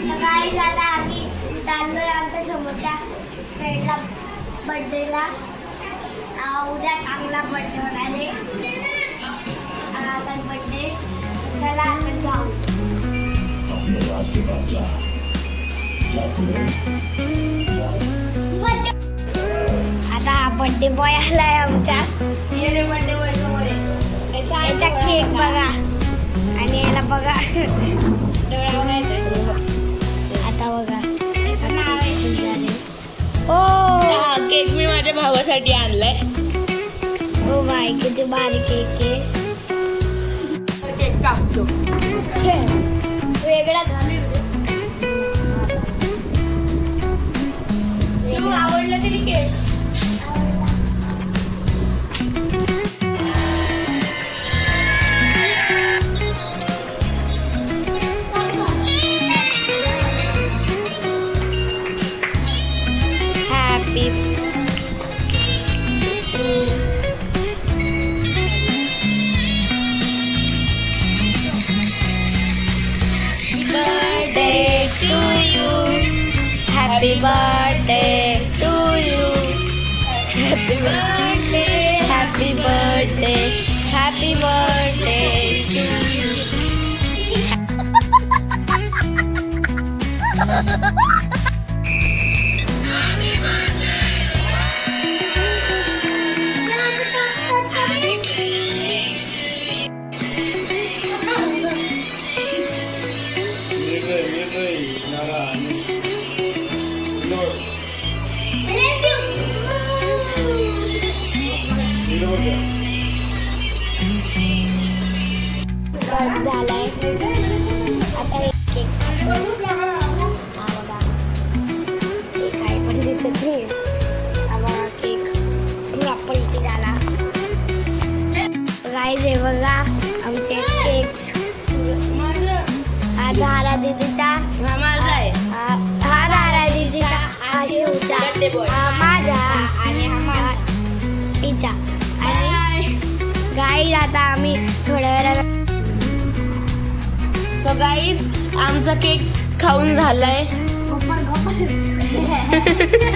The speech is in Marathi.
गाईज आता आम्ही चाललोय आमच्या समोरच्या फ्रेंडला बर्थडेला. उद्या चांगला बर्थडे होणार आहे. असा बर्थडे. चला आता जाऊ. आता हा बर्थडे बॉय आलाय आमच्या. बर्थडे बॉय समोर याचा केक बघा आणि याला बघा डोळा बघायचा. आता बघा नाव आहे. ओ केक मी माझ्या भावासाठी आणलाय. ओ बाय किती भारी केक आहे. केक कापतो. वेगळाच आवडलं तरी cake. Happy Birthday to you. Happy birthday to you. Happy birthday. Happy birthday. Happy birthday to you. Cut झालाय. आता एक केक हा बघा. हे काय पण दिसत नाही. हा बघा केक पुरा पलटी झाला. गाईज हे बघा आमचे केक्स. हा धारा दीदीचा. हा माझा आहे. हा धारा दीदीचा. हा शिवचा. हा माझा आणि हा तिचा. आणि गाईज आता आम्ही थोड्या वेळाला. सो गाईज आमचा केक खाऊन झालाय.